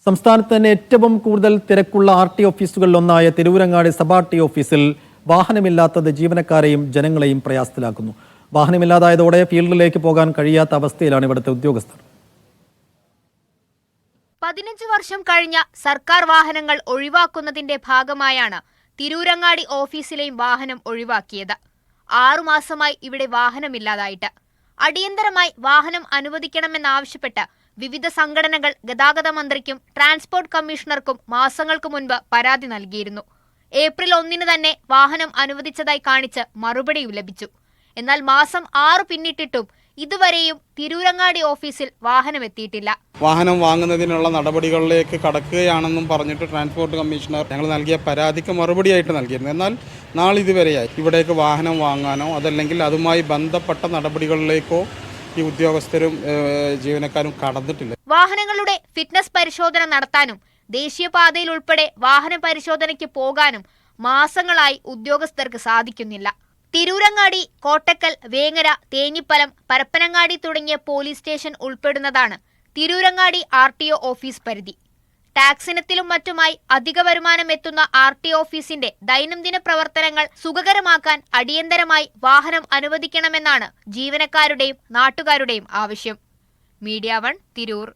സംസ്ഥാനത്ത് തന്നെ ഏറ്റവും കൂടുതൽ തിരക്കുള്ള RT ഓഫീസുകളിലൊന്നായ തിരൂരങ്ങാടി സബ് RT ഓഫീസിൽ വാഹനമില്ലാത്തത് ജീവനക്കാരെയും ജനങ്ങളെയും പ്രയാസത്തിലാക്കുന്നു. വാഹനമില്ലാതായതോടെ ഫീൽഡിലേക്ക് പോകാൻ കഴിയാത്ത അവസ്ഥയിലാണ് ഇവിടുത്തെ ഉദ്യോഗസ്ഥർ. 15 വർഷം കഴിഞ്ഞ സർക്കാർ വാഹനങ്ങൾ ഒഴിവാക്കുന്നതിന്റെ ഭാഗമായാണ് തിരൂരങ്ങാടി ഓഫീസിലെയും വാഹനം ഒഴിവാക്കിയത്. 6 മാസമായി ഇവിടെ വാഹനമില്ലാതായിട്ട്. അടിയന്തരമായി വാഹനം അനുവദിക്കണമെന്നാവശ്യപ്പെട്ട് വിവിധ സംഘടനകൾ ഗതാഗത മന്ത്രിക്കും ട്രാൻസ്പോർട്ട് കമ്മീഷണർക്കും മാസങ്ങൾക്ക് മുൻപ് പരാതി നൽകിയിരുന്നു. ഏപ്രിൽ 1 തന്നെ വാഹനം അനുവദിച്ചതായി കാണിച്ച് മറുപടിയും ലഭിച്ചു. എന്നാൽ മാസം 6 പിന്നിട്ടിട്ടും ഇതുവരെയും തിരൂരങ്ങാടി ഓഫീസിൽ വാഹനം എത്തിയിട്ടില്ല. വാഹനം വാങ്ങുന്നതിനുള്ള നടപടികളിലേക്ക് കടക്കുകയാണെന്നും പറഞ്ഞിട്ട് ട്രാൻസ്പോർട്ട് കമ്മീഷണർ ഞങ്ങൾ നൽകിയ പരാതിക്ക് മറുപടിയായിട്ട് നൽകിയിരുന്നു. എന്നാൽ നാളിതുവരെയായി ഇവിടേക്ക് വാഹനം വാങ്ങാനോ അതല്ലെങ്കിൽ അതുമായി ബന്ധപ്പെട്ട നടപടികളിലേക്കോ ഈ ഉദ്യോഗസ്ഥരും ജീവനക്കാരും കടന്നിട്ടില്ല. വാഹനങ്ങളുടെ ഫിറ്റ്നസ് പരിശോധന നടത്താനും ദേശീയപാതയിൽ ഉൾപ്പെടെ വാഹന പരിശോധനയ്ക്ക് പോകാനും മാസങ്ങളായി ഉദ്യോഗസ്ഥർക്ക് സാധിക്കുന്നില്ല. തിരൂരങ്ങാടി, കോട്ടക്കൽ, വേങ്ങര, തേഞ്ഞിപ്പലം, പരപ്പനങ്ങാടി തുടങ്ങിയ പോലീസ് സ്റ്റേഷൻ ഉൾപ്പെടുന്നതാണ് തിരൂരങ്ങാടി RTO ഓഫീസ് പരിധി. ടാക്സ് ഇനത്തിലും മറ്റുമായി അധിക വരുമാനം എത്തുന്ന RTO ഓഫീസിന്റെ ദൈനംദിന പ്രവർത്തനങ്ങൾ സുഖകരമാക്കാൻ അടിയന്തരമായി വാഹനം അനുവദിക്കണമെന്നാണ് ജീവനക്കാരുടെയും നാട്ടുകാരുടെയും ആവശ്യം. മീഡിയ 1 തിരൂർ.